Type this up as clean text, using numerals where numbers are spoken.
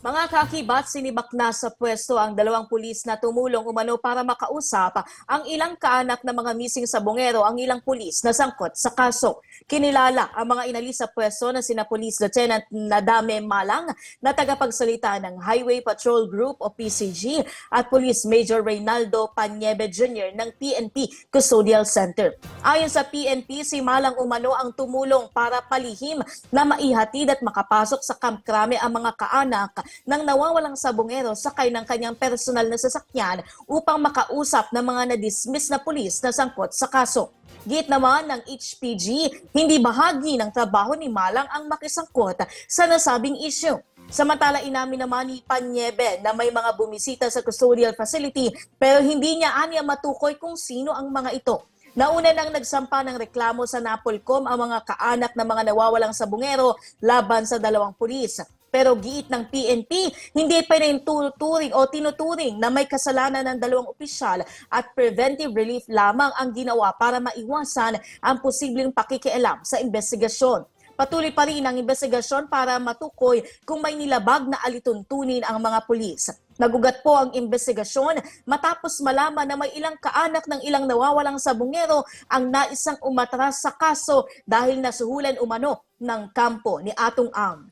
Mga kakibat, sinibak na sa pwesto ang dalawang pulis na tumulong umano para makausap ang ilang kaanak na mga missing sa Bungero ang ilang pulis na sangkot sa kaso. Kinilala ang mga inalis sa pwesto na sina Police Lieutenant Nadame Malang na tagapagsalita ng Highway Patrol Group o PCG at Police Major Reynaldo Paniebe Jr. ng PNP Custodial Center. Ayon sa PNP, si Malang umano ang tumulong para palihim na maihatid at makapasok sa Camp Crame ang mga kaanak nang nawawalang sa Bungero sakay ng kanyang personal na sasakyan upang makausap ng mga na-dismiss na pulis na sangkot sa kaso. Git naman ng HPG, hindi bahagi ng trabaho ni Malang ang makisangkot sa nasabing issue. Samantala inamin naman ni Paniebe na may mga bumisita sa custodial facility pero hindi niya aniya matukoy kung sino ang mga ito. Nauna nang nagsampa ng reklamo sa Napolcom ang mga kaanak ng mga nawawalang sa Bungero laban sa dalawang pulis. Pero giit ng PNP, hindi pa rin tinuturing na may kasalanan ng dalawang opisyal at preventive relief lamang ang ginawa para maiwasan ang posibleng pakikialam sa investigasyon. Patuloy pa rin ang investigasyon para matukoy kung may nilabag na alituntunin ang mga pulis. Nagugat po ang investigasyon matapos malaman na may ilang kaanak ng ilang nawawalang sa Bungero ang naisang umatras sa kaso dahil nasuhulan umano ng kampo ni Atong Ang.